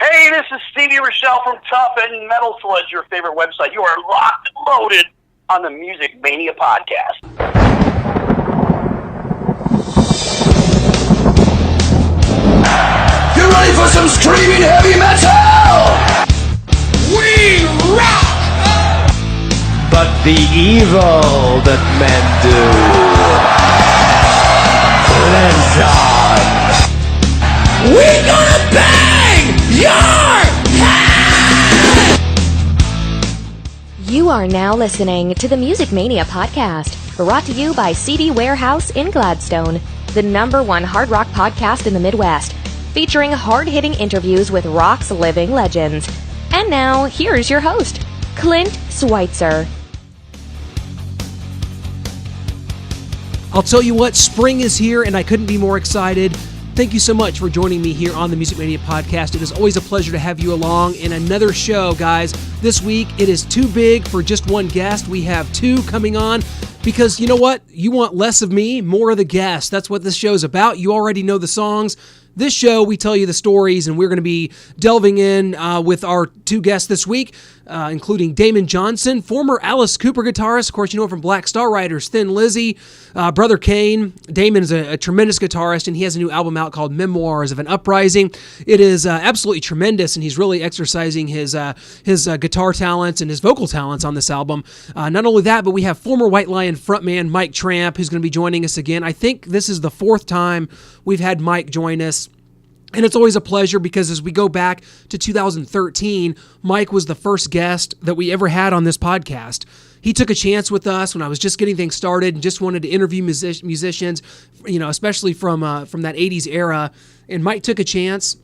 Hey, this is Stevie Rochelle from Tough and Metal Sludge, your favorite website. You are locked and loaded on the Music Mania Podcast. You ready for some screaming heavy metal? We rock! But the evil that men do lives on. We gonna bang your head! You are now listening to the Music Mania Podcast, brought to you by CD Warehouse in Gladstone, the #1 hard rock podcast in the Midwest, featuring hard-hitting interviews with rock's living legends. And now, here's your host, Clint Switzer. I'll tell you what, spring is here and I couldn't be more excited. Thank you so much for joining me here on the Music Mania Podcast. It is always a pleasure to have you along in another show, guys. This week, it is too big for just one guest. We have two coming on because, you know what? You want less of me, more of the guests. That's what this show is about. You already know the songs. This show, we tell you the stories, and we're going to be delving in with our two guests this week, including Damon Johnson, former Alice Cooper guitarist. Of course, you know him from Black Star Riders, Thin Lizzy, Brother Kane. Damon is a tremendous guitarist, and he has a new album out called Memoirs of an Uprising. It is absolutely tremendous, and he's really exercising his guitar talents and his vocal talents on this album. Not only that, but we have former White Lion frontman Mike Tramp, who's going to be joining us again. I think this is the fourth time we've had Mike join us. And it's always a pleasure because as we go back to 2013, Mike was the first guest that we ever had on this podcast. He took a chance with us when I was just getting things started and just wanted to interview musicians, you know, especially from that 80s era. And Mike took a chance.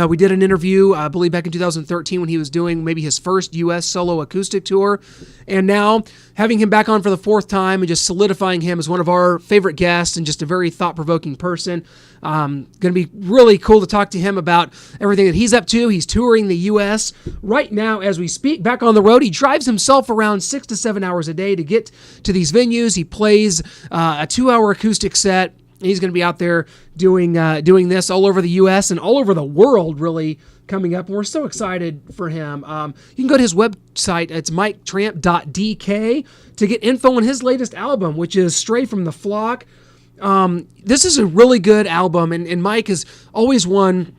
We did an interview, I believe back in 2013 when he was doing maybe his first U.S. solo acoustic tour. And now having him back on for the fourth time and just solidifying him as one of our favorite guests and just a very thought-provoking person. Going to be really cool to talk to him about everything that he's up to. He's touring the U.S. right now as we speak, back on the road. He drives himself around 6 to 7 hours a day to get to these venues. He plays a 2-hour acoustic set. He's going to be out there doing this all over the U.S. and all over the world, really, coming up. And we're so excited for him. You can go to his website. It's miketramp.dk to get info on his latest album, which is Stray from the Flock. This is a really good album, and Mike is always one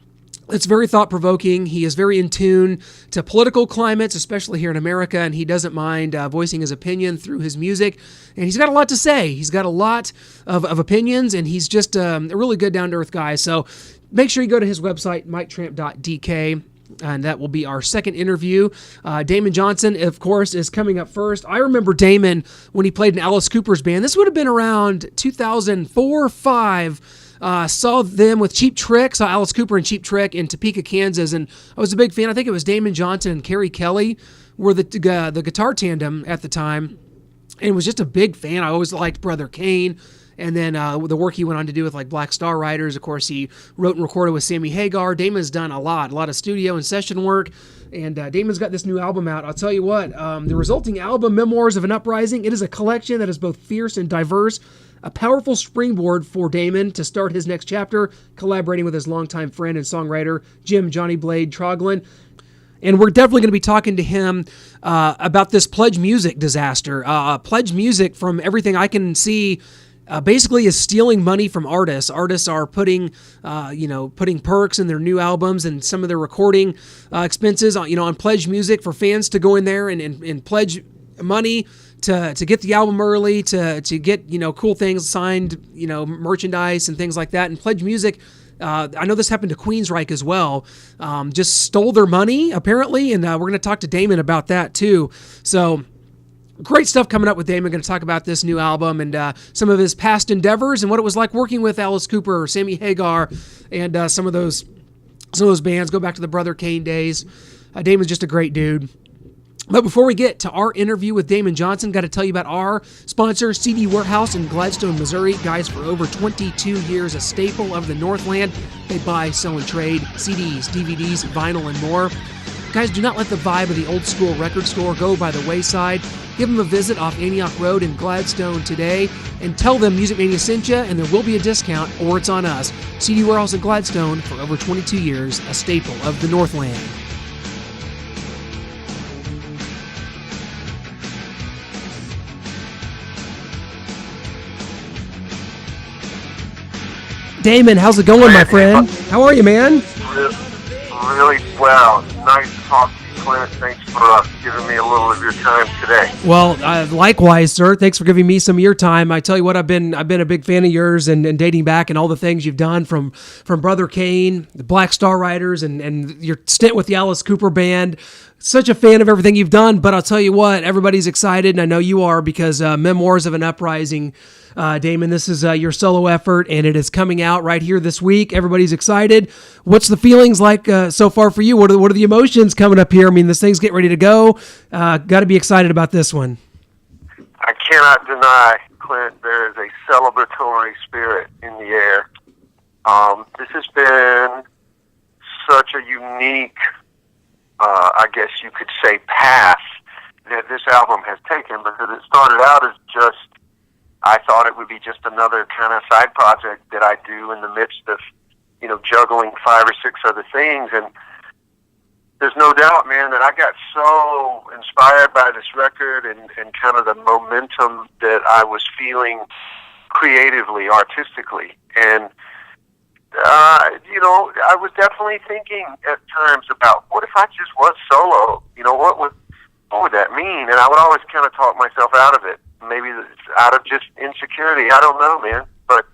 that's very thought-provoking. He is very in tune to political climates, especially here in America, and he doesn't mind voicing his opinion through his music. And he's got a lot to say. He's got a lot of opinions, and he's just a really good, down-to-earth guy. So make sure you go to his website, miketramp.dk, and that will be our second interview. Damon Johnson, of course, is coming up first. I remember Damon when he played in Alice Cooper's band. This would have been around 2004 or 5. Saw them with Cheap Trick, saw Alice Cooper and Cheap Trick in Topeka, Kansas, and I was a big fan. I think it was Damon Johnson and Kerry Kelly were the guitar tandem at the time, and was just a big fan. I always liked Brother Kane, and then the work he went on to do with like Black Star Riders. Of course, he wrote and recorded with Sammy Hagar. Damon's done a lot of studio and session work, and Damon's got this new album out. I'll tell you what, the resulting album, Memoirs of an Uprising, it is a collection that is both fierce and diverse, a powerful springboard for Damon to start his next chapter, collaborating with his longtime friend and songwriter, Jim Johnny Blade Troglin. And we're definitely going to be talking to him about this Pledge Music disaster. Pledge Music, from everything I can see, basically is stealing money from artists. Artists are putting perks in their new albums and some of their recording expenses on Pledge Music for fans to go in there and pledge money to get the album early, to get, cool things signed, merchandise and things like that. And Pledge Music, I know this happened to Queensryche as well, just stole their money apparently. And we're going to talk to Damon about that too. So great stuff coming up with Damon. Going to talk about this new album and some of his past endeavors and what it was like working with Alice Cooper or Sammy Hagar and some of those bands. Go back to the Brother Kane days. Damon's just a great dude. But before we get to our interview with Damon Johnson, got to tell you about our sponsor, CD Warehouse in Gladstone, Missouri. Guys, for over 22 years, a staple of the Northland. They buy, sell, and trade CDs, DVDs, vinyl, and more. Guys, do not let the vibe of the old school record store go by the wayside. give them a visit off Antioch Road in Gladstone today and tell them Music Mania sent you, and there will be a discount, or it's on us. CD Warehouse in Gladstone, for over 22 years, a staple of the Northland. Damon, how's it going, my friend? How are you, man? Really well. Nice to talk to you, Clint. Thanks for giving me a little of your time today. Well, likewise, sir. Thanks for giving me some of your time. I tell you what, I've been a big fan of yours and dating back and all the things you've done from Brother Kane, the Black Star Riders, and your stint with the Alice Cooper Band. Such a fan of everything you've done, but I'll tell you what, everybody's excited, and I know you are, because Memoirs of an Uprising, Damon, this is your solo effort, and it is coming out right here this week. Everybody's excited. What's the feelings like so far for you? What are the emotions coming up here? I mean, this thing's getting ready to go. Got to be excited about this one. I cannot deny, Clint, there is a celebratory spirit in the air. This has been such a unique, I guess you could say, path that this album has taken, because it started out as just, I thought it would be just another kind of side project that I do in the midst of, juggling 5 or 6 other things. And there's no doubt, man, that I got so inspired by this record and kind of the momentum that I was feeling creatively, artistically. And, I was definitely thinking at times about, what if I just was solo? What would that mean? And I would always kind of talk myself out of it. Maybe it's out of just insecurity. I don't know, man. But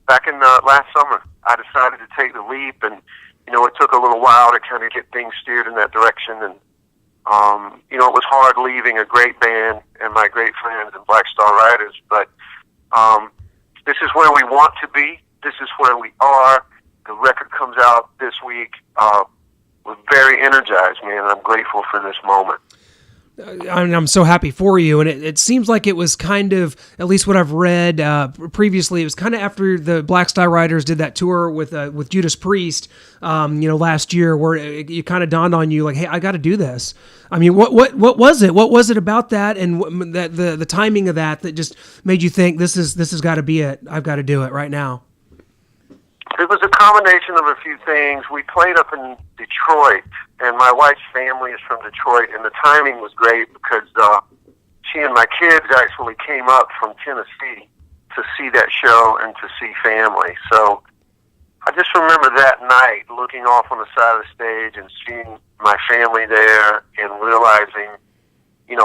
back in last summer, I decided to take the leap, and it took a little while to kind of get things steered in that direction. And it was hard leaving a great band and my great friends and Black Star Riders. But this is where we want to be. This is where we are. The record comes out this week. We're very energized, man, and I'm grateful for this moment. I'm so happy for you, and it seems like it was kind of, at least what I've read previously, it was kind of after the Black Star Riders did that tour with Judas Priest, last year, where it kind of dawned on you, like, hey, I got to do this. I mean, what was it? What was it about that, and that the timing of that just made you think this has got to be it? I've got to do it right now. It was a combination of a few things. We played up in Detroit, and my wife's family is from Detroit, and the timing was great because she and my kids actually came up from Tennessee to see that show and to see family. So I just remember that night looking off on the side of the stage and seeing my family there and realizing,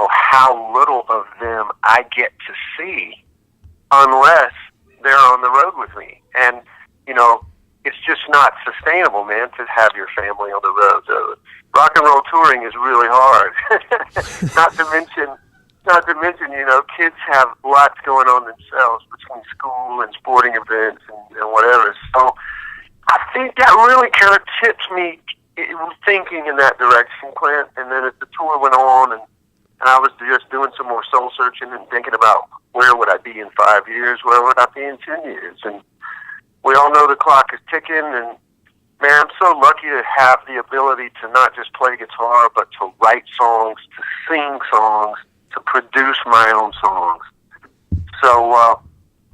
how little of them I get to see unless they're on the road with me. And it's just not sustainable, man, to have your family on the road. So rock and roll touring is really hard. Not to mention, kids have lots going on themselves between school and sporting events and whatever. So I think that really kind of tipped me thinking in that direction, Clint. And then as the tour went on, and I was just doing some more soul searching and thinking about where would I be in 5 years, where would I be in 10 years, and we all know the clock is ticking, and man, I'm so lucky to have the ability to not just play guitar, but to write songs, to sing songs, to produce my own songs. So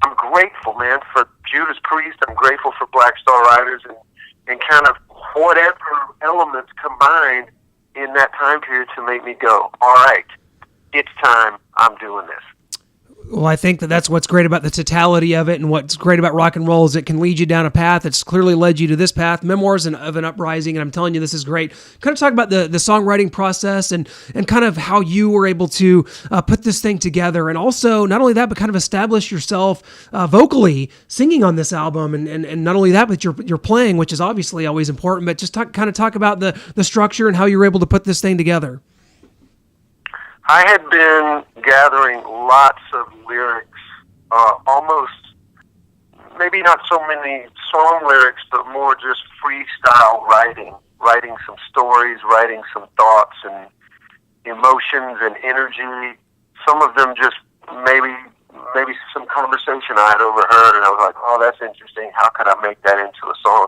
I'm grateful, man, for Judas Priest. I'm grateful for Black Star Riders, and kind of whatever elements combined in that time period to make me go, all right, it's time, I'm doing this. Well, I think that's what's great about the totality of it, and what's great about rock and roll is it can lead you down a path that's clearly led you to this path, Memoirs of an Uprising, and I'm telling you, this is great. Kind of talk about the songwriting process and kind of how you were able to put this thing together, and also, not only that, but kind of establish yourself vocally, singing on this album, and not only that, but you're playing, which is obviously always important, but just talk about the structure and how you were able to put this thing together. I had been gathering lots of lyrics, almost, maybe not so many song lyrics, but more just freestyle writing some stories, writing some thoughts and emotions and energy. Some of them just maybe some conversation I had overheard, and I was like, oh, that's interesting. How could I make that into a song?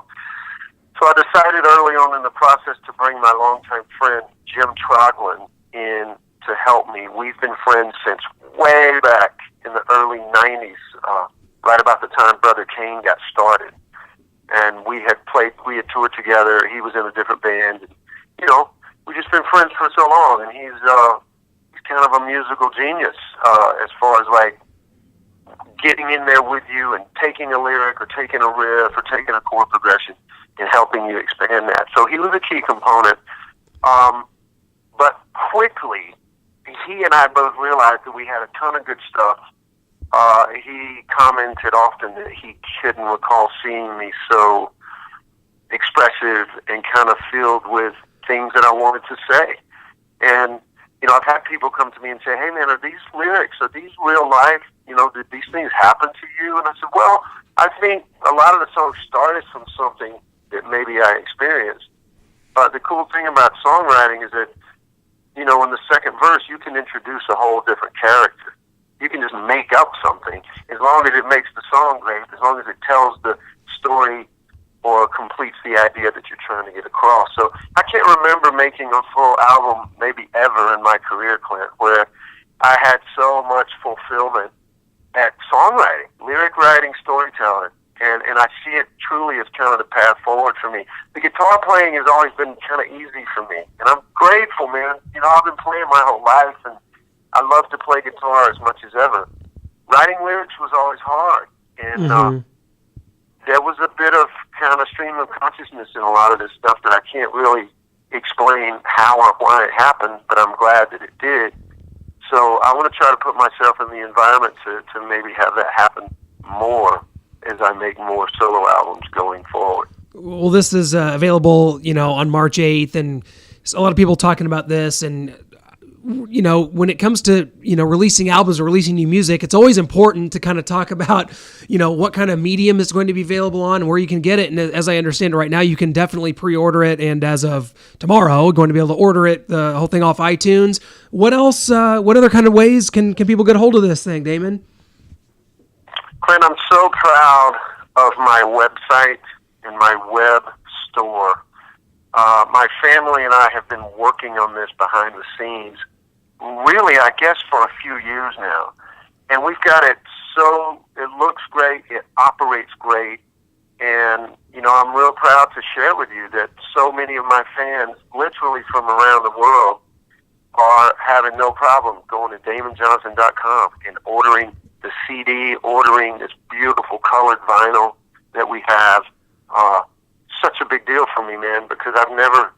So I decided early on in the process to bring my longtime friend, Jim Troglin, in to help me. We've been friends since way back in the early 90s, right about the time Brother Kane got started. And we had toured together. He was in a different band. And, you know, we've just been friends for so long, and he's kind of a musical genius as far as, like, getting in there with you and taking a lyric or taking a riff or taking a chord progression and helping you expand that. So he was a key component. But quickly, he and I both realized that we had a ton of good stuff. He commented often that he couldn't recall seeing me so expressive and kind of filled with things that I wanted to say. And, you know, I've had people come to me and say, hey, man, are these lyrics, are these real life? You know, did these things happen to you? And I said, well, I think a lot of the songs started from something that maybe I experienced. But the cool thing about songwriting is that, you know, in the second verse, you can introduce a whole different character. You can just make up something as long as it makes the song great, as long as it tells the story or completes the idea that you're trying to get across. So I can't remember making a full album maybe ever in my career, Clint, where I had so much fulfillment at songwriting, lyric writing, storytelling. And I see it truly as kind of the path forward for me. The guitar playing has always been kind of easy for me. And I'm grateful, man. You know, I've been playing my whole life, and I love to play guitar as much as ever. Writing lyrics was always hard. And there was a bit of kind of stream of consciousness in a lot of this stuff that I can't really explain how or why it happened, but I'm glad that it did. So I want to try to put myself in the environment to maybe have that happen more as I make more solo albums going forward. Well, this is available, you know, on March 8th, and a lot of people talking about this. And, you know, when it comes to, you know, releasing albums or releasing new music, it's always important to kind of talk about, you know, what kind of medium is going to be available on and where you can get it. And as I understand it right now, you can definitely pre-order it. And as of tomorrow, going to be able to order it, the whole thing off iTunes. What else, what other kind of ways can people get a hold of this thing, Damon? Clint, I'm so proud of my website and my web store. My family and I have been working on this behind the scenes, really, I guess, for a few years now. And we've got it so, it looks great, it operates great, and, you know, I'm real proud to share with you that so many of my fans, literally from around the world, are having no problem going to DamonJohnson.com and ordering the CD, ordering this beautiful colored vinyl that we have. Such a big deal for me, man, because I've never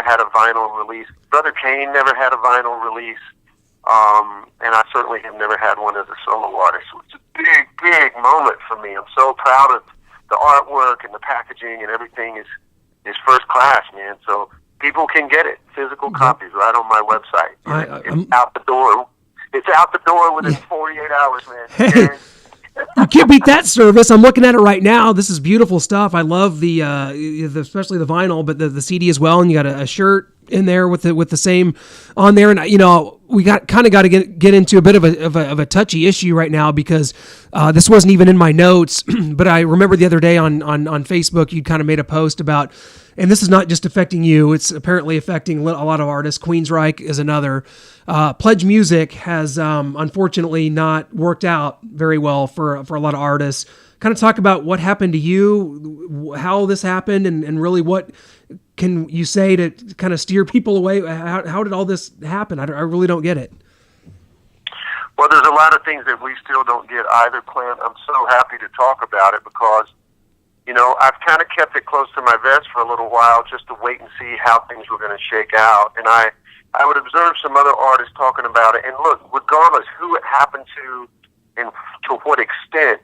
had a vinyl release. Brother Kane never had a vinyl release, and I certainly have never had one as a solo artist. So it's a big, big moment for me. I'm so proud of the artwork and the packaging, and everything is first class, man. So people can get it, physical copies, right on my website. It's out the door. It's out the door within 48 hours, man. Hey, you can't beat that service. I'm looking at it right now. This is beautiful stuff. I love the especially the vinyl, but the CD as well. And you got a shirt in there with the same on there. And you know, we got to get into a bit of a touchy issue right now, because this wasn't even in my notes, but I remember the other day on Facebook you kind of made a post about, and this is not just affecting you, it's apparently affecting a lot of artists. Queensryche is another. Pledge Music has unfortunately not worked out very well for a lot of artists. Kind of talk about what happened to you, how this happened, and really what can you say to kind of steer people away? How did all this happen? I really don't get it. Well, there's a lot of things that we still don't get either, Clint. I'm so happy to talk about it because, you know, I've kind of kept it close to my vest for a little while just to wait and see how things were going to shake out. And I would observe some other artists talking about it. And look, regardless who it happened to and to what extent,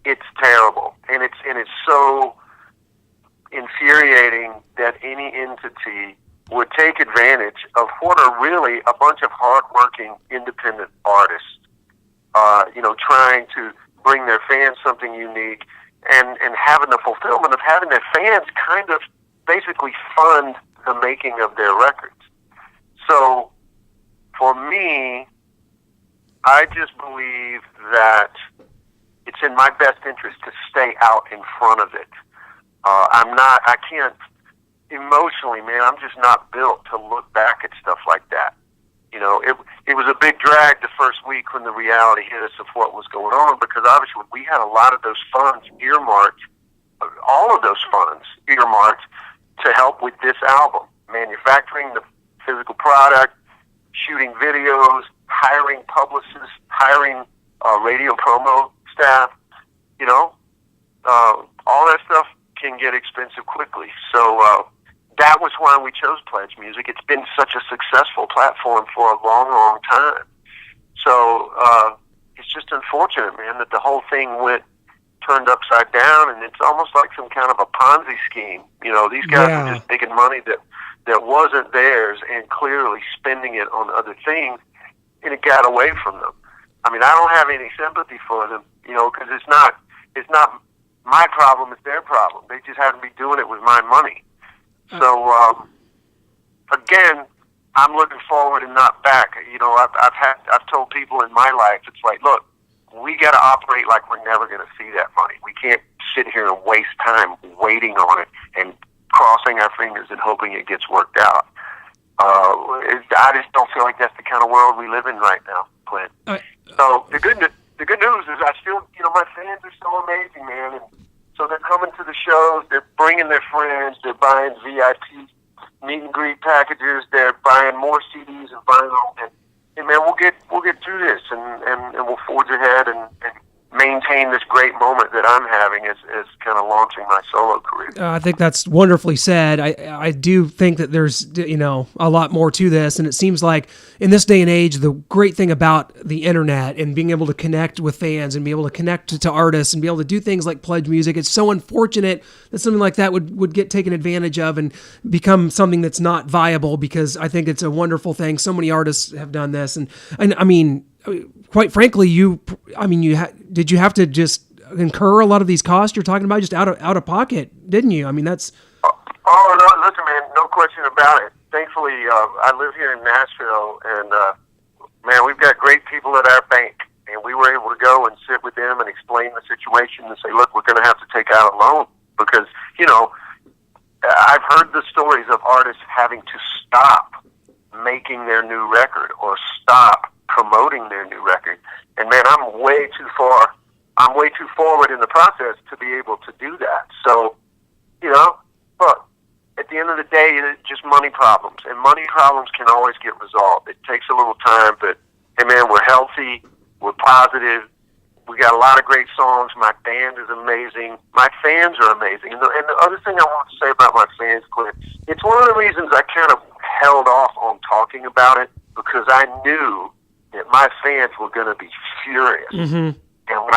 it's terrible. And it's so infuriating that any entity would take advantage of what are really a bunch of hardworking independent artists, you know, trying to bring their fans something unique and having the fulfillment of having their fans kind of basically fund the making of their records. So for me, I just believe that it's in my best interest to stay out in front of it. I can't, emotionally, man, I'm just not built to look back at stuff like that. It was a big drag the first week when the reality hit us of what was going on, because obviously we had a lot of those funds earmarked, all of those funds earmarked to help with this album, manufacturing the physical product, shooting videos, hiring publicists, hiring radio promo staff, all that stuff can get expensive quickly. So that was why we chose Pledge Music. It's been such a successful platform for a long, long time. So it's just unfortunate, man, that the whole thing turned upside down, and it's almost like some kind of a Ponzi scheme. These guys were just making money that wasn't theirs and clearly spending it on other things, and it got away from them. I mean, I don't have any sympathy for them, because it's not my problem, it's their problem. They just happen to be doing it with my money. So, again, I'm looking forward and not back. I've told people in my life, it's like, look, we got to operate like we're never going to see that money. We can't sit here and waste time waiting on it and crossing our fingers and hoping it gets worked out. I just don't feel like that's the kind of world we live in right now, Clint. So the good news is I still, my fans are so amazing, man. And so they're coming to the shows, they're bringing their friends, they're buying VIP meet and greet packages, they're buying more CDs and vinyl, and man, we'll get through this, and we'll forge ahead and maintain this great moment that I'm having as kind of launching my solo career. I think that's wonderfully said. I do think that there's a lot more to this, and it seems like in this day and age, the great thing about the internet and being able to connect with fans and be able to connect to artists and be able to do things like Pledge Music, it's so unfortunate that something like that would get taken advantage of and become something that's not viable, because I think it's a wonderful thing. So many artists have done this, and I mean, quite frankly, did you have to just incur a lot of these costs you're talking about just out of pocket, didn't you? I mean, that's... Oh, no, listen, man, no question about it. Thankfully, I live here in Nashville, and, man, we've got great people at our bank, and we were able to go and sit with them and explain the situation and say, look, we're going to have to take out a loan, because, I've heard the stories of artists having to stop making their new record or stop promoting their new record. And man, I'm way too forward in the process to be able to do that. So, look, at the end of the day, it's just money problems, and money problems can always get resolved. It takes a little time, but hey man, we're healthy, we're positive, we got a lot of great songs, my band is amazing, my fans are amazing. And the other thing I want to say about my fans, Clint, it's one of the reasons I kind of held off on talking about it, because I knew that my fans were going to be furious. Mm-hmm. And when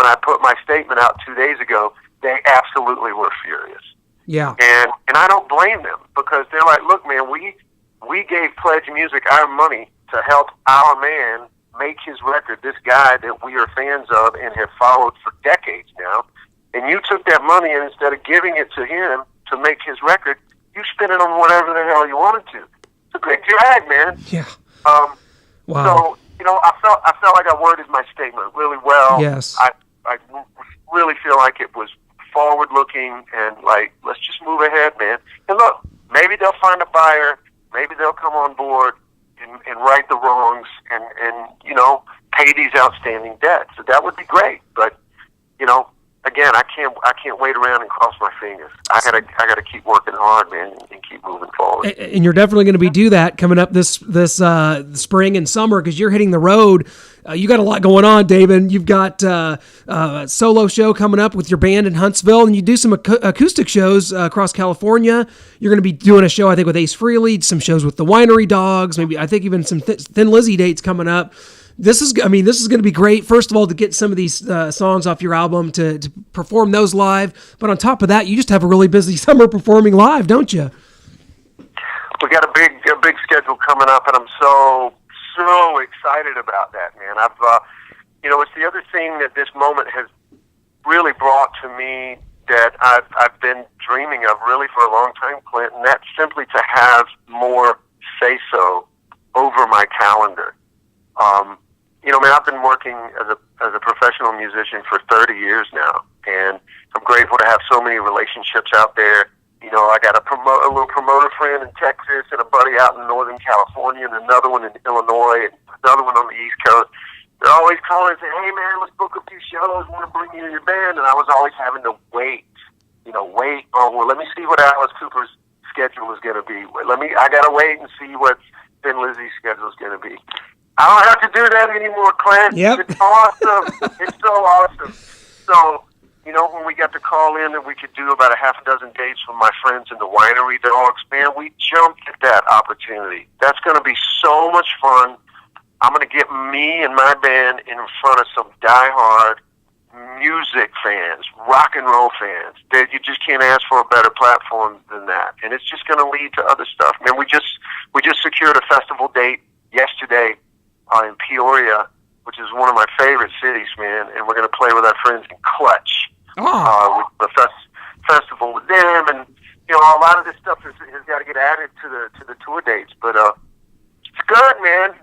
I put my statement out 2 days ago, they absolutely were furious. Yeah. And I don't blame them, because they're like, look, man, we gave Pledge Music our money to help our man make his record, this guy that we are fans of and have followed for decades now. And you took that money, and instead of giving it to him to make his record, you spent it on whatever the hell you wanted to. It's a big drag, man. Yeah. Wow. So, I felt like I worded my statement really well. Yes. I really feel like it was forward-looking and like, let's just move ahead, man. And look, maybe they'll find a buyer. Maybe they'll come on board and right the wrongs and pay these outstanding debts. So that would be great. But, again, I can't wait around and cross my fingers. I gotta keep working hard, man, and keep moving forward. And you're definitely going to do that coming up this spring and summer, because you're hitting the road. You got a lot going on, Damon. You've got a solo show coming up with your band in Huntsville, and you do some acoustic shows across California. You're going to be doing a show, I think, with Ace Frehley, some shows with the Winery Dogs, maybe I think even some Thin Lizzy dates coming up. This is going to be great. First of all, to get some of these songs off your album to perform those live. But on top of that, you just have a really busy summer performing live, don't you? We got a big schedule coming up, and I'm so excited about that, man. It's the other thing that this moment has really brought to me that I've been dreaming of really for a long time, Clint, and that's simply to have more say-so over my calendar. I've been working as a professional musician for 30 years now, and I'm grateful to have so many relationships out there You know, I got a little promoter friend in Texas, and a buddy out in Northern California, and another one in Illinois, and another one on the East Coast. They're always calling and saying, "Hey man, let's book a few shows. I want to bring you in your band." And I was always having to wait. Well, let me see what Alice Cooper's schedule is going to be. I got to wait and see what Thin Lizzy's schedule is going to be. I don't have to do that anymore, Clint. Yep. It's awesome. It's so awesome. So, you know, when we got to call in and we could do about a half a dozen dates from my friends in the winery dogs, man, we jumped at that opportunity. That's going to be so much fun. I'm going to get me and my band in front of some diehard music fans, rock and roll fans. You just can't ask for a better platform than that. And it's just going to lead to other stuff. Man, we just secured a festival date yesterday in Peoria, which is one of my favorite cities, man. And we're going to play with our friends in Clutch. With the festival with them. And, you know, a lot of this stuff has got to get added to the tour dates. But it's good, man.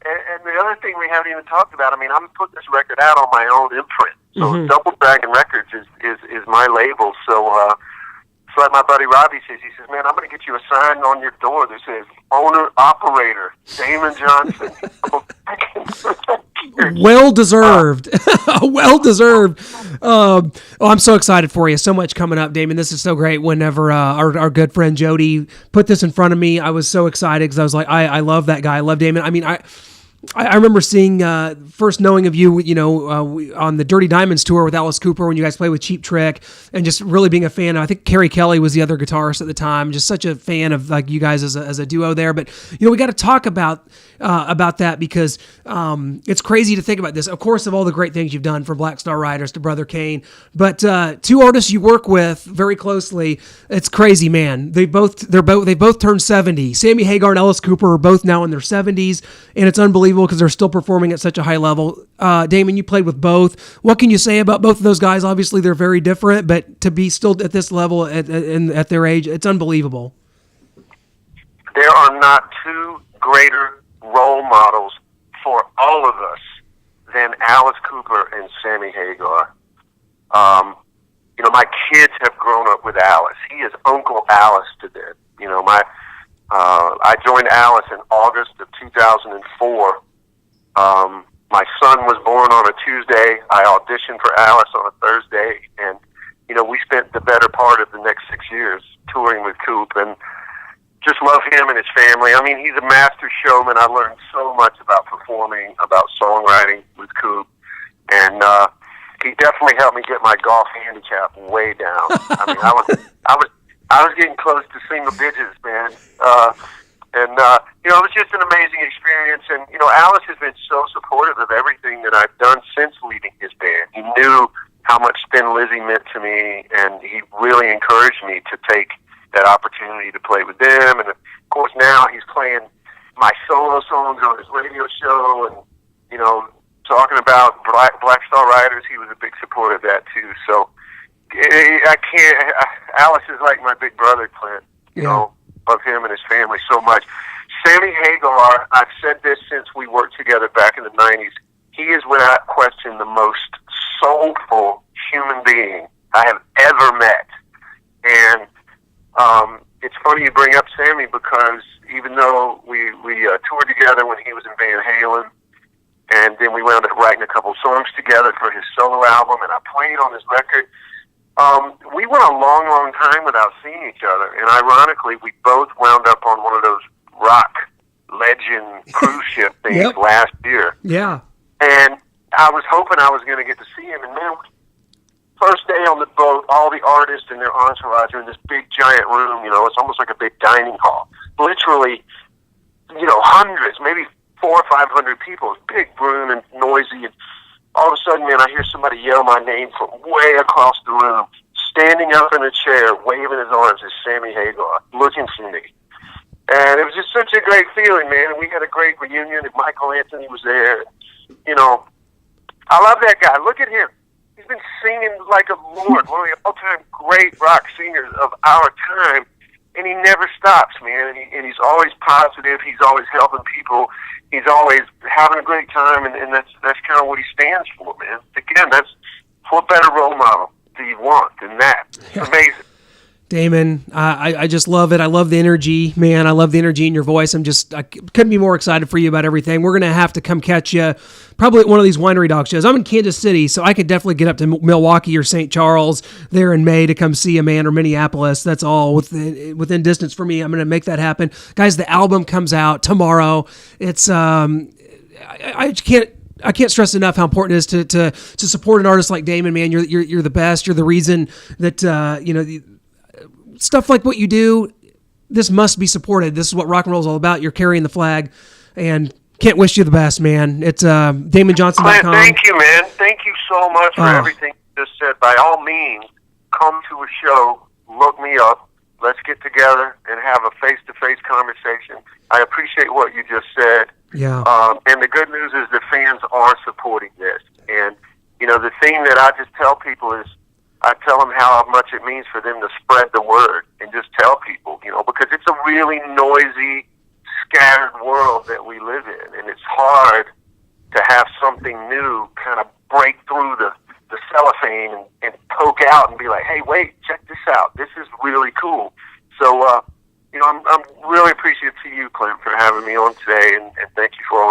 And the other thing we haven't even talked about, I mean, I'm putting this record out on my own imprint. So Double Dragon Records is my label. So it's like my buddy Robbie says. He says, "Man, I'm going to get you a sign on your door that says owner operator Damon Johnson." Well deserved. Well deserved. I'm so excited for you. So much coming up, Damon. This is so great. Whenever our good friend Jody put this in front of me, I was so excited because I was like, I love that guy. I love Damon. I mean, I remember seeing, first knowing of you, on the Dirty Diamonds tour with Alice Cooper when you guys played with Cheap Trick, and just really being a fan. I think Kerry Kelly was the other guitarist at the time. Just such a fan of like you guys as a duo there. But we got to talk about that because it's crazy to think about this. Of course, of all the great things you've done, from Black Star Riders to Brother Kane, but two artists you work with very closely. It's crazy, man. They both turned 70. Sammy Hagar and Alice Cooper are both now in their 70s, and it's unbelievable because they're still performing at such a high level. Damon, you played with both. What can you say about both of those guys? Obviously, they're very different, but to be still at this level at their age, it's unbelievable. There are not two greater role models for all of us than Alice Cooper and Sammy Hagar. My kids have grown up with Alice. He is Uncle Alice to them. I joined Alice in August of 2004. My son was born on a Tuesday. I auditioned for Alice on a Thursday, and we spent the better part of the next 6 years touring with Coop, and just love him and his family. I mean, he's a master showman. I learned so much about performing, about songwriting with Coop, and he definitely helped me get my golf handicap way down. I mean, I was getting close to single digits, man. It was just an amazing experience. And, Alice has been so supportive of everything that I've done since leaving his band. He knew how much Thin Lizzy meant to me, and he really encouraged me to take that opportunity to play with them. And, of course, now he's playing my solo songs on his radio show and, talking about Black Star Riders. He was a big supporter of that, too. So Alice is like my big brother, Clint. Love him and his family so much. Sammy Hagar, I've said this since we worked together back in the 90s. He is without question the most soulful human being I have ever met. And it's funny you bring up Sammy because even though we toured together when he was in Van Halen, and then we wound up writing a couple songs together for his solo album, and I played on his record, we went a long, long time without seeing each other. And ironically, we both wound up on one of those rock legend cruise ship things last year. Yeah. And I was hoping I was going to get to see him. And then, first day on the boat, all the artists and their entourage are in this big, giant room. It's almost like a big dining hall. Literally, hundreds, maybe 400 or 500 people. It's big room and noisy. And all of a sudden, man, I hear somebody yell my name from way across the room. Standing up in a chair, waving his arms, is Sammy Hagar, looking for me. And it was just such a great feeling, man. And we had a great reunion, and Michael Anthony was there. I love that guy. Look at him. He's been singing like a lord, one of the all-time great rock singers of our time, and he never stops, man. And he's always positive. He's always helping people. He's always having a great time, and that's kind of what he stands for, man. Again, that's what better role model do you want than that? It's amazing. Damon, I just love it. I love the energy, man. I love the energy in your voice. I couldn't be more excited for you about everything. We're going to have to come catch you probably at one of these Winery Dog shows. I'm in Kansas City, so I could definitely get up to Milwaukee or St. Charles there in May to come see a man, or Minneapolis. That's all within distance for me. I'm going to make that happen. Guys, the album comes out tomorrow. It's I can't stress enough how important it is to support an artist like Damon, man. You're the best. You're the reason that stuff like what you do, this must be supported. This is what rock and roll is all about. You're carrying the flag, and can't wish you the best, man. It's DamonJohnson.com. Clint, thank you, man. Thank you so much for everything you just said. By all means, come to a show, look me up, let's get together and have a face-to-face conversation. I appreciate what you just said. Yeah. And the good news is the fans are supporting this. And, the thing that I just tell people is, I tell them how much it means for them to spread the word and just tell people, because it's a really noisy, scattered world that we live in, and it's hard to have something new kind of break through the cellophane and poke out and be like, hey, wait, check this out. This is really cool. So, I'm really appreciative to you, Clint, for having me on today, and thank you for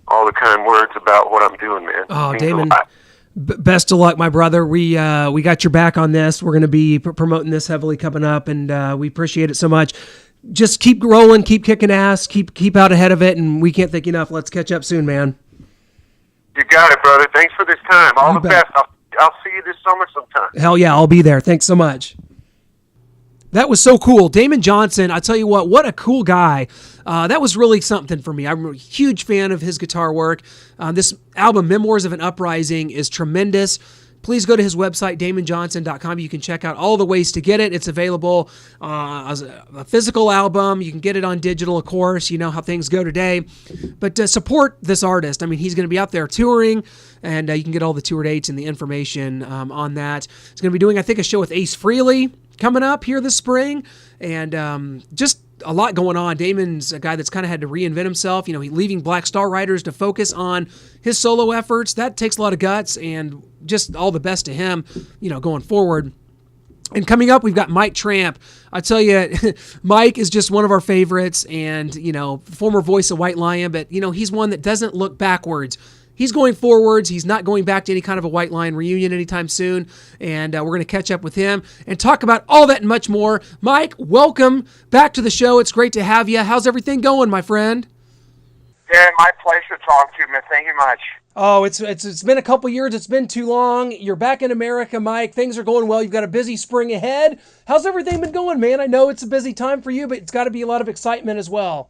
all the kind words about what I'm doing, man. Oh, Damon. Best of luck, my brother. We got your back on this. We're going to be promoting this heavily coming up, and we appreciate it so much. Just keep rolling, keep kicking ass, keep out ahead of it, and we can't thank you enough. Let's catch up soon, man. You got it, brother. Thanks for this time. All the best. I'll see you this summer sometime. Hell yeah, I'll be there. Thanks so much. That was so cool. Damon Johnson, I tell you what a cool guy. That was really something for me. I'm a huge fan of his guitar work. This album, Memoirs of an Uprising, is tremendous. Please go to his website, DamonJohnson.com. You can check out all the ways to get it. It's available as a physical album. You can get it on digital, of course. You know how things go today. But support this artist. I mean, he's going to be out there touring, and you can get all the tour dates and the information on that. He's going to be doing, I think, a show with Ace Frehley coming up here this spring, and just a lot going on. Damon's a guy that's kind of had to reinvent himself. He's leaving Black Star Riders to focus on his solo efforts. That takes a lot of guts, and just all the best to him, going forward. And coming up, we've got Mike Tramp. I tell you, Mike is just one of our favorites, and, former voice of White Lion, but, he's one that doesn't look backwards. He's going forwards. He's not going back to any kind of a White Lion reunion anytime soon. And we're going to catch up with him and talk about all that and much more. Mike, welcome back to the show. It's great to have you. How's everything going, my friend? Yeah, my pleasure to talk to you, man. Thank you much. Oh, it's been a couple years. It's been too long. You're back in America, Mike. Things are going well. You've got a busy spring ahead. How's everything been going, man? I know it's a busy time for you, but it's got to be a lot of excitement as well.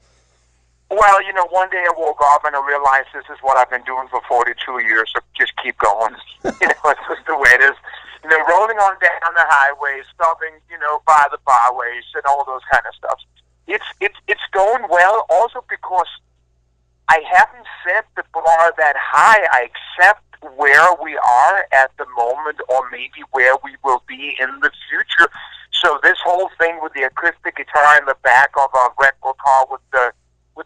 Well, one day I woke up and I realized this is what I've been doing for 42 years, so just keep going. It's just the way it is. Rolling on down the highway, stopping, by the byways and all those kind of stuff. It's going well also because I haven't set the bar that high. I accept where we are at the moment, or maybe where we will be in the future. So this whole thing with the acoustic guitar in the back of a record car with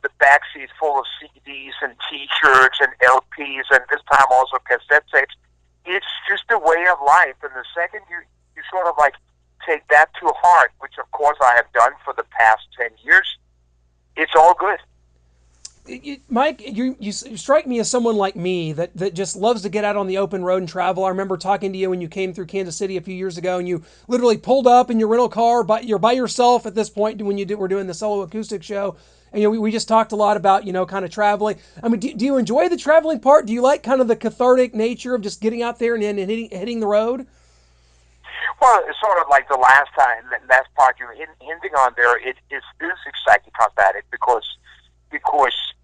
the back seat full of CDs and T-shirts and LPs, and this time also cassette tapes, it's just a way of life. And the second you sort of take that to heart, which of course I have done for the past 10 years, it's all good. Mike, you strike me as someone like me that just loves to get out on the open road and travel. I remember talking to you when you came through Kansas City a few years ago, and you literally pulled up in your rental car, but you're by yourself at this point when we're doing the solo acoustic show. And we just talked a lot about, kind of traveling. I mean, do you enjoy the traveling part? Do you like kind of the cathartic nature of just getting out there and hitting the road? Well, it's sort of like the last part you were hinting on there. It is exactly cathartic because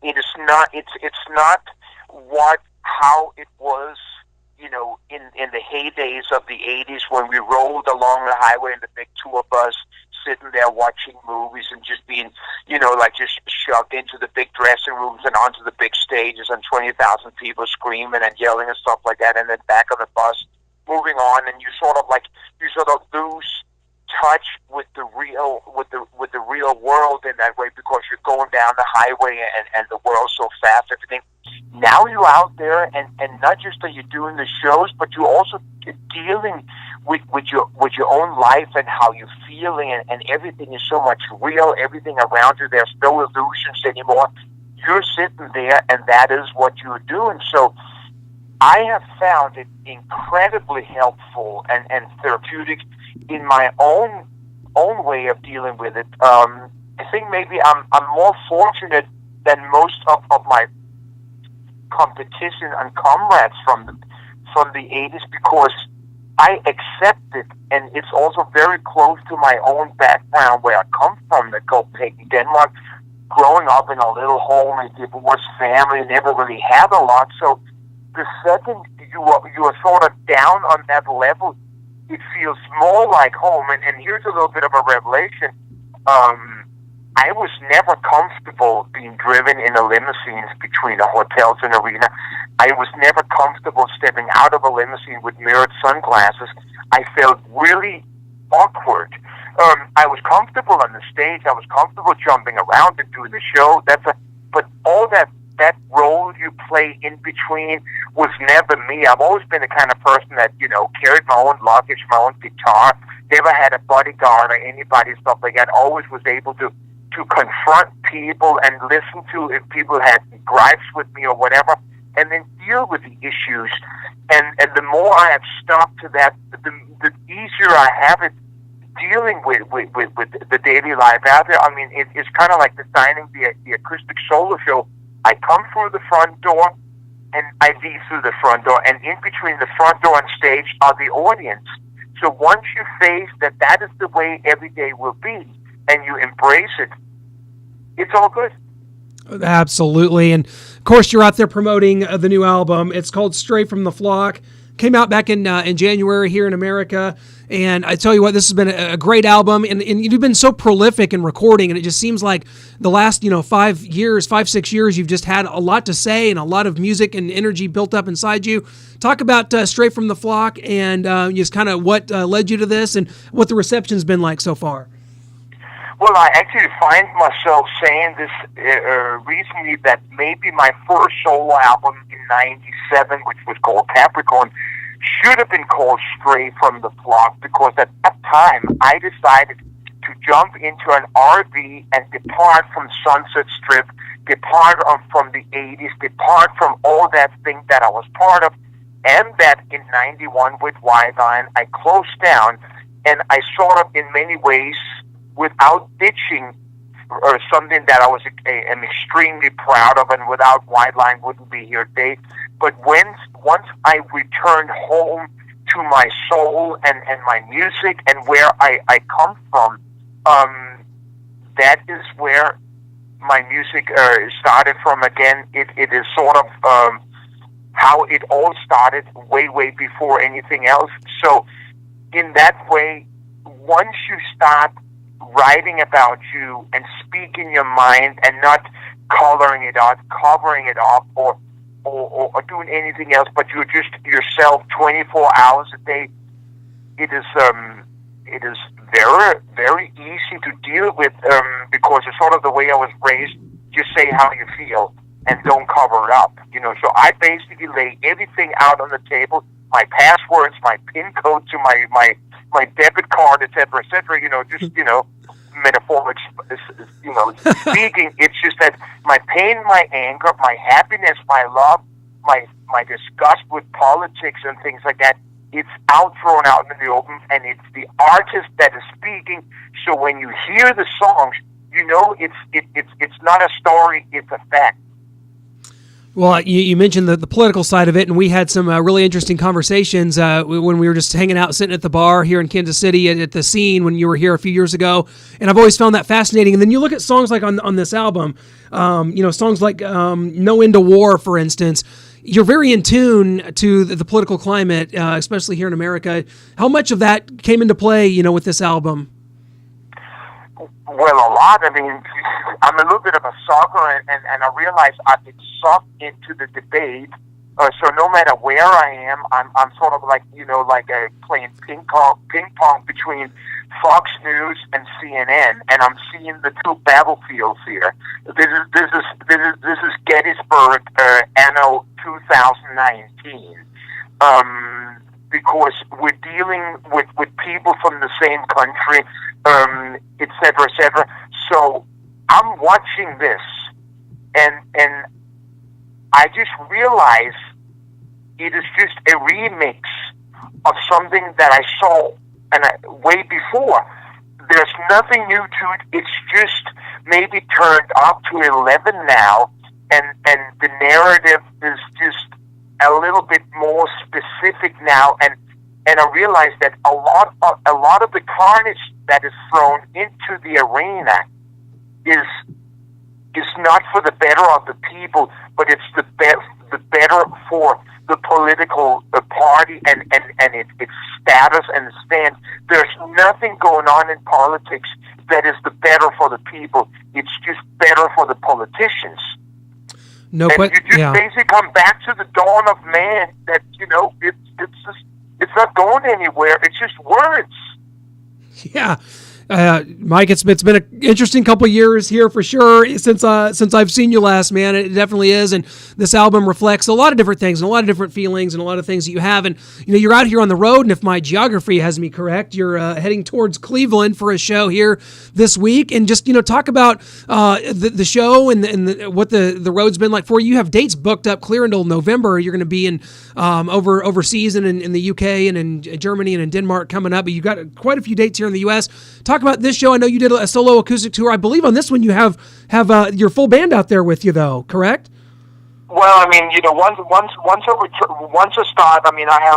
it is not. It's not how it was, in the heydays of the '80s when we rolled along the highway in the big tour bus, sitting there watching movies and just being, just shoved into the big dressing rooms and onto the big stages and 20,000 people screaming and yelling and stuff like that, and then back on the bus, moving on, and you sort of lose touch with the real world in that way because you're going down the highway and the world's so fast, everything. Now you're out there and not just are you doing the shows, but you're also dealing with your own life and how you're feeling, and everything is so much real. Everything around you, there's no illusions anymore. You're sitting there, and that is what you're doing. So I have found it incredibly helpful and therapeutic in my own way of dealing with it. I think maybe I'm more fortunate than most of my competition and comrades from the 80s, because I accept it, and it's also very close to my own background, where I come from, the Copenhagen, Denmark. Growing up in a little home, a divorced family, never really had a lot. So the second you are sort of down on that level, it feels more like home. And here's a little bit of a revelation. I was never comfortable being driven in a limousine between the hotels and arena. I was never comfortable stepping out of a limousine with mirrored sunglasses. I felt really awkward. I was comfortable on the stage. I was comfortable jumping around and doing the show. But all that role you play in between was never me. I've always been the kind of person that, carried my own luggage, my own guitar, never had a bodyguard or anybody, stuff like that. Always was able to confront people and listen to if people had gripes with me or whatever, and then deal with the issues. And the more I have stuck to that, the easier I have it dealing with the daily life out there. I mean, it's kind of like designing the acoustic solo show. I come through the front door, and I leave through the front door, and in between the front door and stage are the audience. So once you face that is the way every day will be, and you embrace it, it's all good. Absolutely. And of course, you're out there promoting the new album. It's called Stray from the Flock. Came out back in January here in America. And I tell you what, this has been a great album. And you've been so prolific in recording. And it just seems like the last 5-6 years, you've just had a lot to say and a lot of music and energy built up inside you. Talk about Stray from the Flock and just kind of what led you to this and what the reception's been like so far. Well, I actually find myself saying this recently, that maybe my first solo album in '97, which was called Capricorn, should have been called Stray from the Flock, because at that time I decided to jump into an RV and depart from Sunset Strip, depart from the 80s, depart from all that thing that I was part of, and that in '91 with White Line I closed down, and I sort of in many ways, without ditching something that I was am extremely proud of, and without White Line wouldn't be here today. But once I returned home to my soul and my music and where I come from, that is where my music started from again. It is sort of how it all started way before anything else. So in that way, once you start writing about you and speaking your mind and not coloring it out, covering it up, or doing anything else, but you're just yourself 24 hours a day, it is very, very easy to deal with, because it's sort of the way I was raised. Just say how you feel and don't cover it up, So I basically lay everything out on the table, my passwords, my PIN code to my debit card, etc., just metaphoric, speaking. It's just that my pain, my anger, my happiness, my love, my disgust with politics and things like that, it's thrown out in the open, and it's the artist that is speaking. So when you hear the songs, it's not a story, it's a fact. Well, you mentioned the political side of it, and we had some really interesting conversations when we were just hanging out, sitting at the bar here in Kansas City at the Scene when you were here a few years ago, and I've always found that fascinating. And then you look at songs like on this album, songs like No End to War, for instance. You're very in tune to the political climate, especially here in America. How much of that came into play, with this album? Well, a lot. I mean, I'm a little bit of a sucker, and I realize I've been sucked into the debate. So no matter where I am, I'm sort of like playing ping pong between Fox News and CNN, and I'm seeing the two battlefields here. This is Gettysburg, anno 2019. because we're dealing with people from the same country, et cetera, et cetera. So I'm watching this, and I just realize it is just a remix of something that I saw way before. There's nothing new to it. It's just maybe turned up to 11 now, and the narrative is just a little bit more specific now. And I realize that a lot of the carnage that is thrown into the arena is not for the better of the people, but it's the better for the political party and its status and its stand. There's nothing going on in politics that is the better for the people. It's just better for the politicians. No, and you just basically come back to the dawn of man. That it's not going anywhere. It's just words. Yeah. Mike, it's been an interesting couple of years here for sure since I've seen you last, man. It definitely is, and this album reflects a lot of different things and a lot of different feelings and a lot of things that you have. And you're out here on the road, and if my geography has me correct, you're heading towards Cleveland for a show here this week. And just talk about the show and what the road's been like for you. You have dates booked up clear until November. You're going to be in overseas and in the UK and in Germany and in Denmark coming up. But you've got quite a few dates here in the US. Talk about this show. I know you did a solo acoustic tour. I believe on this one you have your full band out there with you, though. Correct? Well, I mean, once I start, I mean, I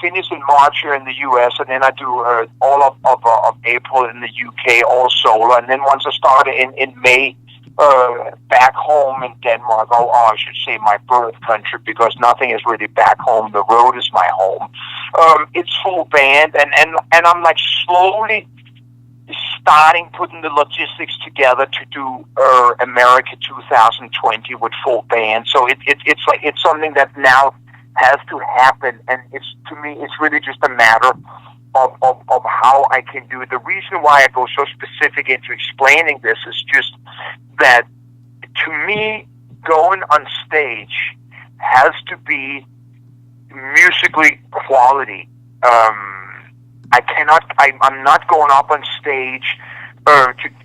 finish in March here in the U.S. and then I do all of April in the UK, all solo, and then once I start in May. Back home in Denmark, I should say my birth country, because nothing is really back home. The road is my home. It's full band, and I'm like slowly starting putting the logistics together to do America 2020 with full band. So it's something that now has to happen, and to me it's really just a matter of how I can do it. The reason why I go so specific into explaining this is just that, to me, going on stage has to be musically quality. I'm not going up on stage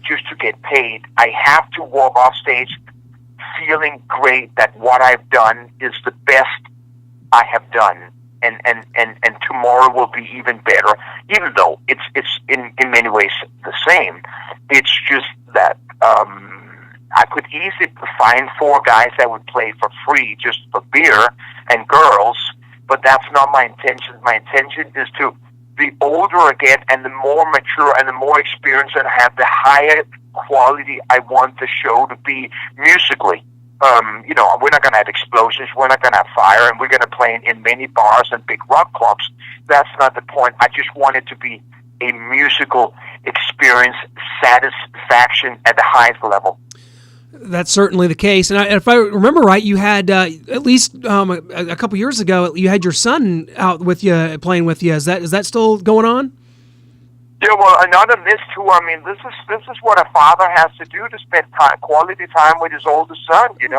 just to get paid. I have to walk off stage feeling great that what I've done is the best I have done. And tomorrow will be even better, even though it's in many ways the same. It's just that I could easily find 4 guys that would play for free just for beer and girls, but that's not my intention. My intention is to the older I get and the more mature and the more experience that I have, the higher quality I want the show to be musically. We're not going to have explosions, we're not going to have fire, and we're going to play in many bars and big rock clubs. That's not the point. I just want it to be a musical experience, satisfaction at the highest level. That's certainly the case. And if I remember right, you had, at least a couple years ago, you had your son out with you, playing with you. Is that still going on? Yeah, well, another miss too. I mean, this is what a father has to do, to spend quality time with his oldest son. I mean,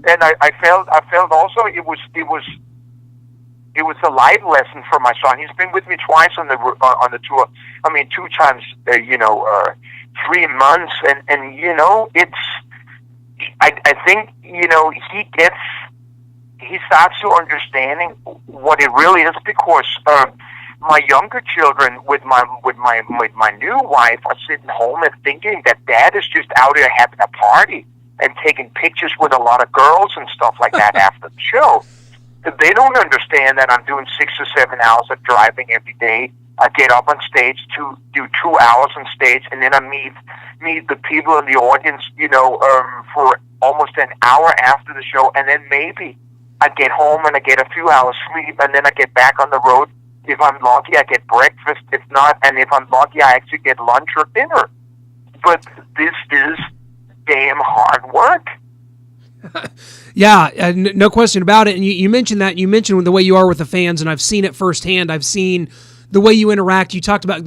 and I felt also it was a life lesson for my son. He's been with me twice on the tour. I mean, 2 times, 3 months, and it's. I think he starts to understanding what it really is, because. My younger children with my new wife are sitting home and thinking that Dad is just out here having a party and taking pictures with a lot of girls and stuff like that after the show. They don't understand that I'm doing 6 or 7 hours of driving every day. I get up on stage to do 2 hours on stage, and then I meet the people in the audience, for almost an hour after the show, and then maybe I get home and I get a few hours sleep, and then I get back on the road. If I'm lucky, I get breakfast. If not, and if I'm lucky, I actually get lunch or dinner. But this is damn hard work. Yeah, no question about it. And you mentioned that. You mentioned the way you are with the fans, and I've seen it firsthand. I've seen the way you interact. You talked about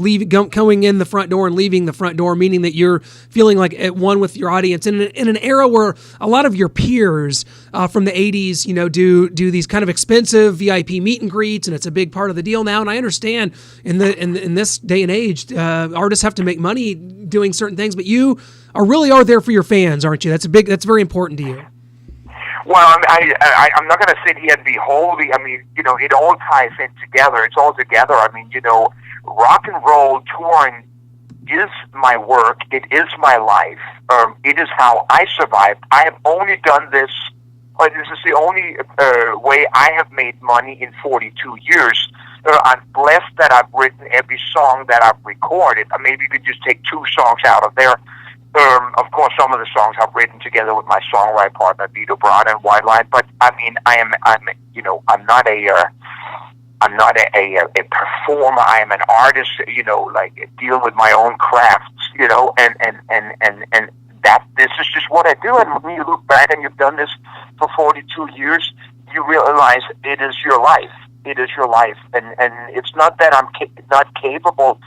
going in the front door and leaving the front door, meaning that you're feeling like at one with your audience. In an era where a lot of your peers from the 80s, do these kind of expensive VIP meet and greets, and it's a big part of the deal now. And I understand in this day and age, artists have to make money doing certain things, but you really are there for your fans, aren't you? That's very important to you. Well, I'm not going to sit here and be holy. I mean, it all ties in together. It's all together. I mean, rock and roll touring is my work. It is my life. It is how I survive. I have only done this. This is the only way I have made money in 42 years. I'm blessed that I've written every song that I've recorded. Maybe you could just take 2 songs out of there. Of course, some of the songs I've written together with my songwriting partner, Vito Braun and White Line. But I mean, I'm not a performer. I am an artist. Like deal with my own crafts. And that this is just what I do. And when you look back and you've done this for 42 years, you realize it is your life. It is your life, and it's not that I'm not capable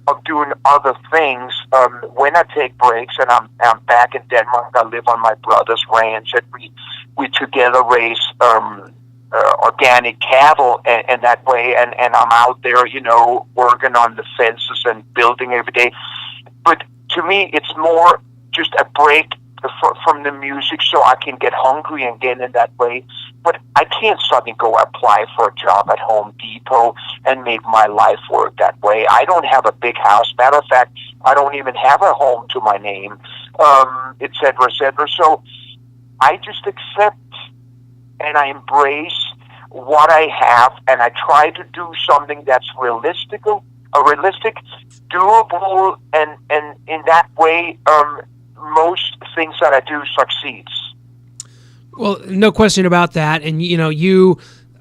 of doing other things. When I take breaks and I'm back in Denmark, I live on my brother's ranch, and we together raise organic cattle, and that way, and I'm out there, working on the fences and building every day. But to me, it's more just a break from the music so I can get hungry again in that way. But I can't suddenly go apply for a job at Home Depot and make my life work that way. I don't have a big house. Matter of fact, I don't even have a home to my name, et cetera, et cetera. So I just accept and I embrace what I have, and I try to do something that's realistic, doable, and in that way, most things that I do succeeds. Well, no question about that. And,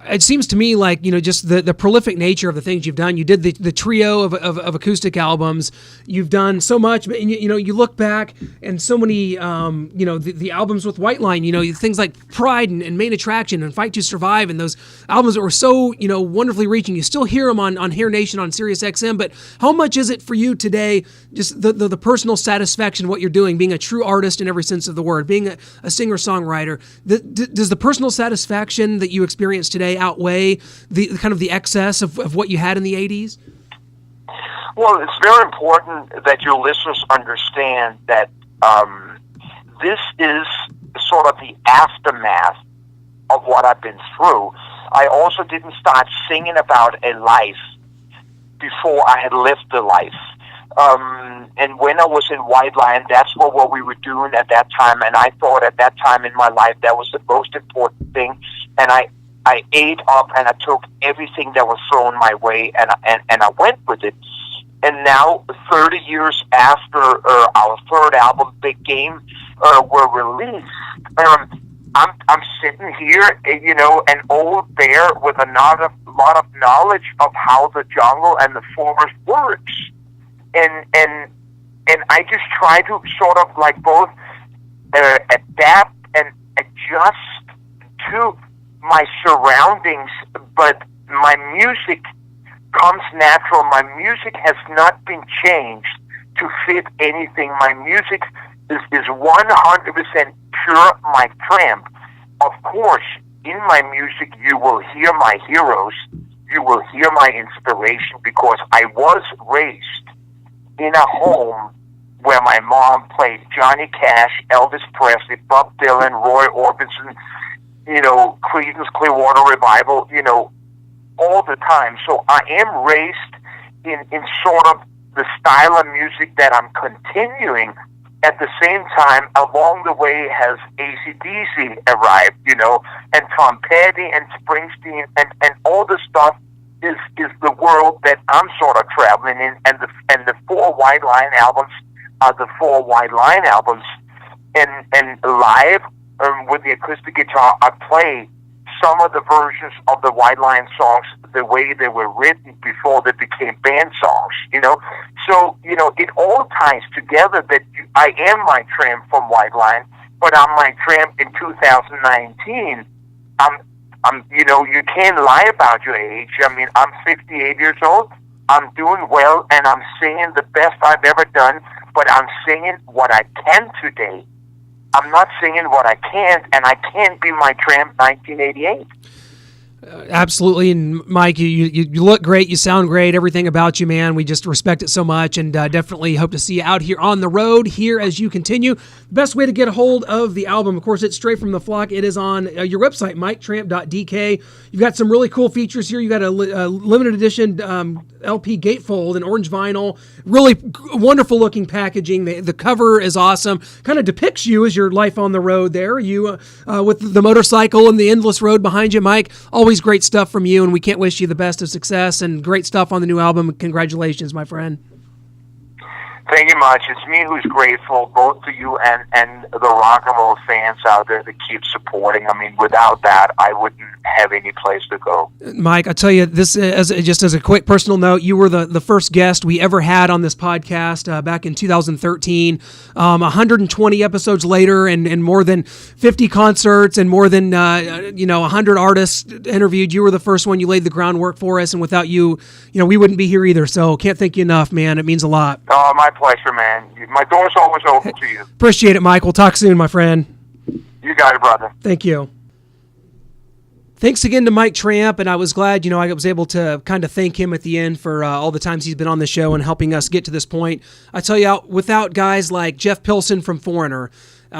it seems to me like, just the prolific nature of the things you've done. You did the trio of acoustic albums. You've done so much, but you look back and so many, the albums with White Line, things like Pride and Main Attraction and Fight to Survive, and those albums that were so, wonderfully reaching. You still hear them on Hair Nation on Sirius XM, but how much is it for you today, just the personal satisfaction, what you're doing, being a true artist in every sense of the word, being a singer-songwriter? Does the personal satisfaction that you experience today outweigh the kind of the excess of what you had in the 80s? Well, it's very important that your listeners understand that this is sort of the aftermath of what I've been through. I also didn't start singing about a life before I had lived the life. And when I was in White Line, that's what we were doing at that time. And I thought at that time in my life, that was the most important thing. And I ate up and I took everything that was thrown my way, and I went with it. And now, 30 years after our third album, Big Game, were released, I'm sitting here, an old bear with a lot of knowledge of how the jungle and the forest works, and I just try to sort of like both adapt and adjust to my surroundings, but my music comes natural. My music has not been changed to fit anything. My music is 100% pure my Tramp. Of course, in my music, you will hear my heroes. You will hear my inspiration, because I was raised in a home where my mom played Johnny Cash, Elvis Presley, Bob Dylan, Roy Orbison, Creedence Clearwater Revival, all the time. So I am raised in sort of the style of music that I'm continuing. At the same time, along the way has AC/DC arrived, and Tom Petty and Springsteen, and all the stuff is the world that I'm sort of traveling in, and the 4 White Line albums are the 4 White Line albums, and live with the acoustic guitar, I play some of the versions of the White Line songs the way they were written before they became band songs, So, it all ties together that I am my Tramp from White Line, but I'm my Tramp in 2019. I'm you can't lie about your age. I mean, I'm 58 years old. I'm doing well, and I'm singing the best I've ever done, but I'm singing what I can today. I'm not singing what I can't, and I can't be my Tramp 1988. Absolutely, and Mike, you look great, you sound great, everything about you, man. We just respect it so much, and definitely hope to see you out here on the road here as you continue. The best way to get a hold of the album, of course, it's straight from the flock. It is on your website, miketramp.dk. You've got some really cool features here. You got a limited edition LP gatefold and orange vinyl, really wonderful looking packaging. The cover is awesome, kind of depicts you as your life on the road there. You with the motorcycle and the endless road behind you, Mike. Always great stuff from you, and we can't wish you the best of success and great stuff on the new album. Congratulations, my friend. Thank you much. It's me who's grateful, both to you and the rock and roll fans out there that keep supporting. I mean, without that, I wouldn't have any place to go. Mike, I tell you, this just as a quick personal note, you were the first guest we ever had on this podcast back in 2013. 120 episodes later, and more than 50 concerts, and more than 100 artists interviewed. You were the first one. You laid the groundwork for us, and without you, we wouldn't be here either. So can't thank you enough, man. It means a lot. Oh, my pleasure, man. My door's always open to you. Appreciate it, Mike. We'll talk soon, my friend. You got it, brother. Thank you. Thanks again to Mike Tramp, and I was glad, I was able to kind of thank him at the end for all the times he's been on the show and helping us get to this point. I tell you, without guys like Jeff Pilson from Foreigner,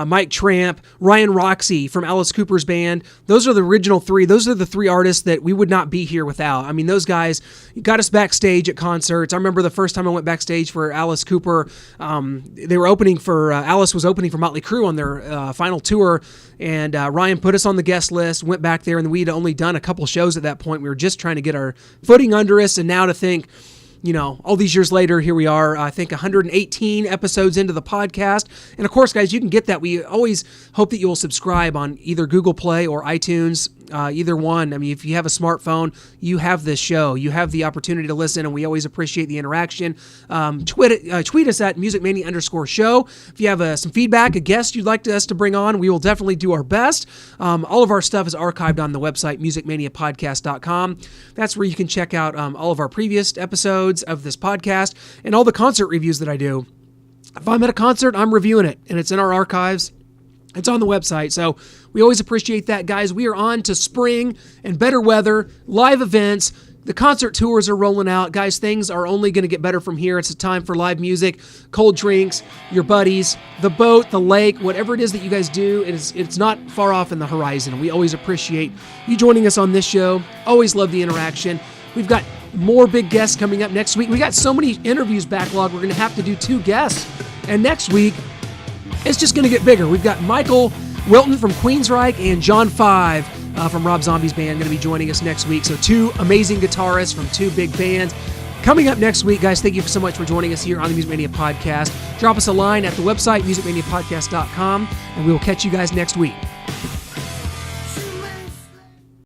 Mike Tramp, Ryan Roxy from Alice Cooper's band. Those are the original three. Those are the three artists that we would not be here without. I mean, those guys got us backstage at concerts. I remember the first time I went backstage for Alice Cooper. They were opening for, Alice was opening for Motley Crue on their final tour, and Ryan put us on the guest list, went back there, and we'd only done a couple shows at that point. We were just trying to get our footing under us, and now to think, all these years later, here we are, I think 118 episodes into the podcast. And of course, guys, you can get that. We always hope that you will subscribe on either Google Play or iTunes, either one. I mean, if you have a smartphone, you have this show. You have the opportunity to listen, and we always appreciate the interaction. Tweet us at musicmania_show. If you have some feedback, a guest you'd like us to bring on, we will definitely do our best. All of our stuff is archived on the website, musicmaniapodcast.com. That's where you can check out all of our previous episodes of this podcast and all the concert reviews that I do. If I'm at a concert, I'm reviewing it, and it's in our archives. It's on the website, so we always appreciate that, guys. We are on to spring and better weather, live events. The concert tours are rolling out. Guys, things are only going to get better from here. It's a time for live music, cold drinks, your buddies, the boat, the lake, whatever it is that you guys do, it's not far off in the horizon. We always appreciate you joining us on this show. Always love the interaction. We've got more big guests coming up next week. We got so many interviews backlog, we're going to have to do 2 guests. And next week, it's just going to get bigger. We've got Michael Wilton from Queensryche and John 5 from Rob Zombie's band going to be joining us next week. So 2 amazing guitarists from 2 big bands. Coming up next week, guys, thank you so much for joining us here on the Music Mania Podcast. Drop us a line at the website, musicmaniapodcast.com, and we will catch you guys next week.